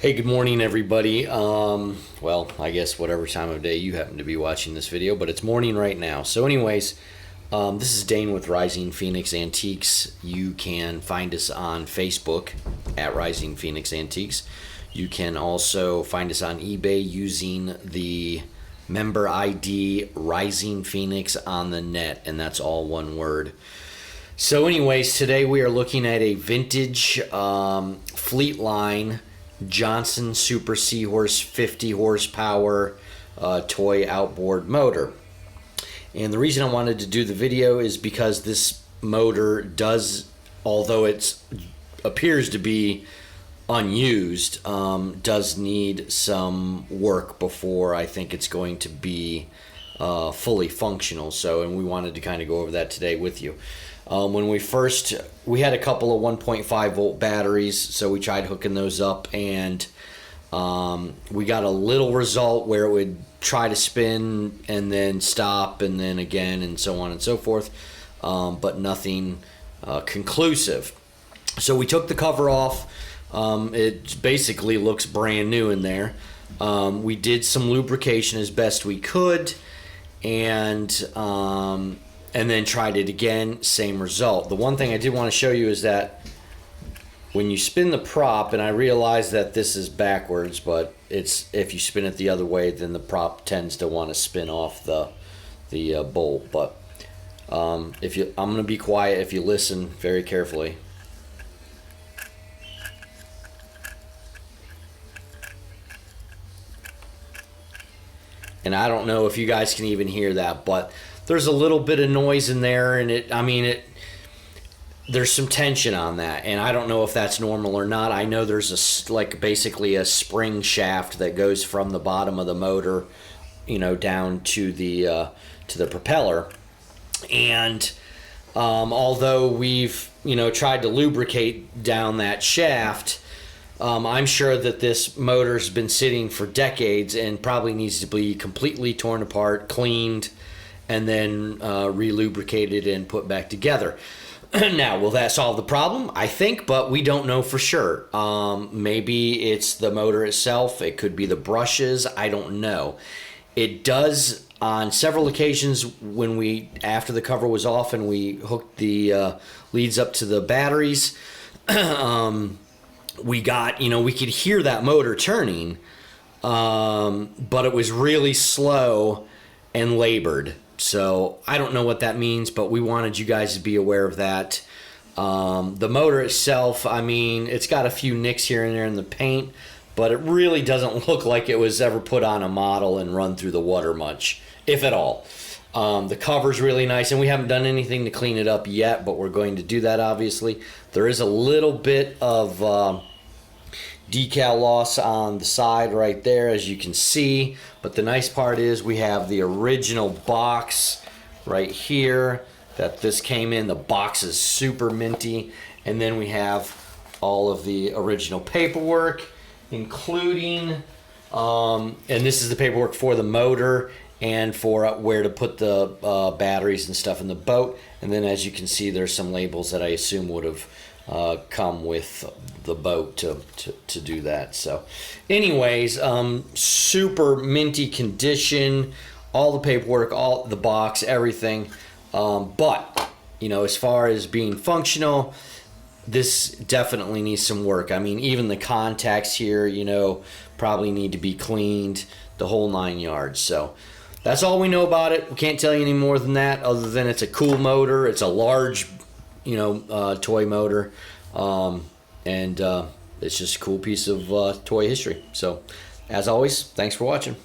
Hey, good morning, everybody. Well, I guess whatever time of day you happen to be watching this video, but it's morning right now. So anyways, this is Dane with Rising Phoenix Antiques. You can find us on Facebook at Rising Phoenix Antiques. You can also find us on eBay using the member ID Rising Phoenix on the net, and that's all one word. So anyways, today we are looking at a vintage Fleet Line Johnson Super Seahorse 50 horsepower toy outboard motor. And the reason I wanted to do the video is because this motor does, although it appears to be unused, does need some work before I think it's going to be fully functional. So, and we wanted to kind of go over that today with you. When we had a couple of 1.5 volt batteries, so we tried hooking those up, and we got a little result where it would try to spin and then stop and then again and so on and so forth, but nothing conclusive. So we took the cover off. It basically looks brand new in there. We did some lubrication as best we could, and then tried it again, same result. The one thing I did want to show you is that when you spin the prop, and I realize that this is backwards, but it's if you spin it the other way, then the prop tends to want to spin off the bolt. But I'm going to be quiet if you listen very carefully. And I don't know if you guys can even hear that, but there's a little bit of noise in there, and there's some tension on that, and I don't know if that's normal or not. I know there's basically a spring shaft that goes from the bottom of the motor, down to the propeller, and although we've tried to lubricate down that shaft, I'm sure that this motor's been sitting for decades and probably needs to be completely torn apart, cleaned, and then re-lubricated and put back together. Now, will that solve the problem? I think, but we don't know for sure. Maybe it's the motor itself. It could be the brushes. I don't know. It does, on several occasions, after the cover was off and we hooked the leads up to the batteries, we could hear that motor turning, but it was really slow and labored. So I don't know what that means, but we wanted you guys to be aware of that. The motor itself, it's got a few nicks here and there in the paint, but it really doesn't look like it was ever put on a model and run through the water much, if at all. The cover's really nice, and we haven't done anything to clean it up yet, but we're going to do that, obviously. There is a little bit of decal loss on the side right there, as you can see, but the nice part is we have the original box right here that this came in. The box is super minty, and then we have all of the original paperwork, including and this is the paperwork for the motor and for where to put the batteries and stuff in the boat. And then, as you can see, there's some labels that I assume would have come with the boat to do that. So anyways, super minty condition, all the paperwork, all the box, everything, but as far as being functional, this definitely needs some work. Even the contacts here probably need to be cleaned, the whole 9 yards. So that's all we know about it. We can't tell you any more than that, other than it's a cool motor. It's a large toy motor, and it's just a cool piece of toy history. So as always, thanks for watching.